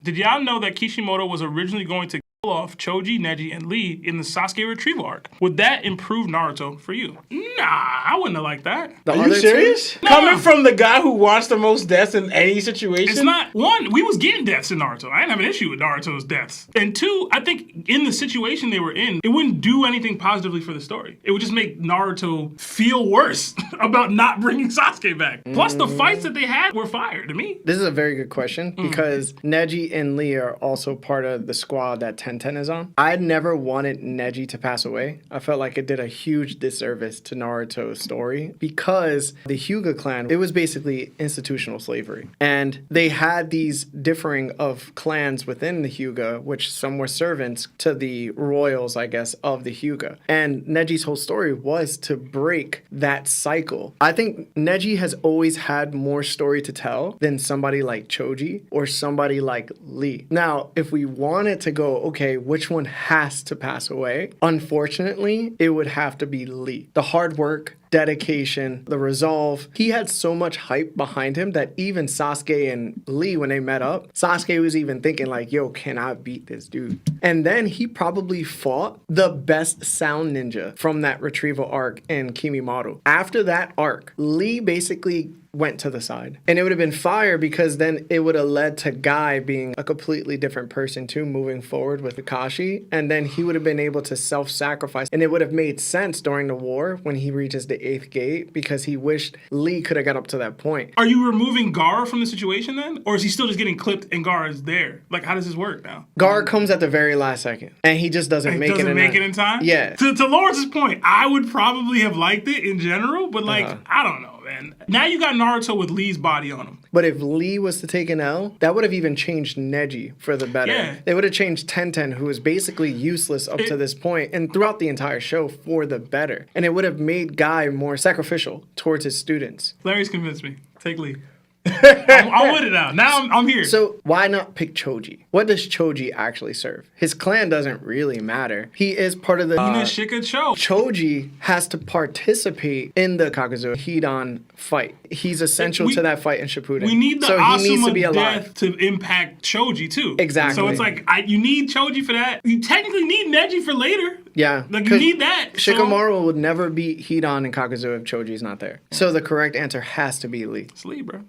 Did y'all know that Kishimoto was originally going to kill off Choji, Neji, and Lee in the Sasuke retrieval arc? Would that improve Naruto for you? Nah, I wouldn't have liked that. Are you serious? No. Coming from the guy who wants the most deaths in any situation? It's not, one, we was getting deaths in Naruto. I didn't have an issue with Naruto's deaths. And two, I think in the situation they were in, it wouldn't do anything positively for the story. It would just make Naruto feel worse about not bringing Sasuke back. Plus, the fights that they had were fire to me. This is a very good question because Neji and Lee are also part of the squad that Tenten is on. I never wanted Neji to pass away. I felt like it did a huge disservice to Naruto's story because the Hyuga clan, it was basically institutional slavery. And they had these differing of clans within the Hyuga, which some were servants to the royals, I guess, of the Hyuga. And Neji's whole story was to break that cycle. I think Neji has always had more story to tell than somebody like Choji or somebody like Lee. Now, if we wanted to go, okay, which one has to pass away? Unfortunately, it would have to be Lee. The hard work, dedication, the resolve. He had so much hype behind him that even Sasuke and Lee, when they met up, Sasuke was even thinking like, yo, can I beat this dude? And then he probably fought the best sound ninja from that retrieval arc in Kimimaro. After that arc, Lee basically went to the side. And it would have been fire because then it would have led to Guy being a completely different person too, moving forward with Kakashi. And then he would have been able to self-sacrifice. And it would have made sense during the war when he reaches the 8th gate because he wished Lee could have got up to that point. Are you removing Gar from the situation then? Or is he still just getting clipped and Gar is there? Like, how does this work now? Gar comes at the very last second. And he just doesn't make it in time? Yeah. To Lawrence's point, I would probably have liked it in general, but like, I don't know, man. Now you got Naruto with Lee's body on him. But if Lee was to take an L, that would have even changed Neji for the better. Yeah. It would have changed Tenten, who was basically useless up to this point and throughout the entire show for the better. And it would have made Guy more sacrificial towards his students. Larry's convinced me. Take Lee. I'm with it now. Now I'm here. So why not pick Choji? What does Choji actually serve? His clan doesn't really matter. He is part of the Shika Cho. Choji has to participate in the Kakuzu Hidan fight. He's essential to that fight in Shippuden. We need the so he needs to be alive. Death to impact Choji too. Exactly. So it's like you need Choji for that. You technically need Neji for later. Yeah. Like you need that. Shikamaru would never beat Hidan and Kakuzu if Choji's not there. So the correct answer has to be Lee. It's Lee, bro.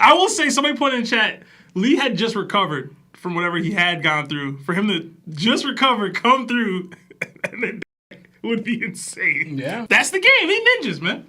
I will say, somebody put in chat, Lee had just recovered from whatever he had gone through. For him to just recover, come through, and then would be insane. Yeah. That's the game. He ninjas, man.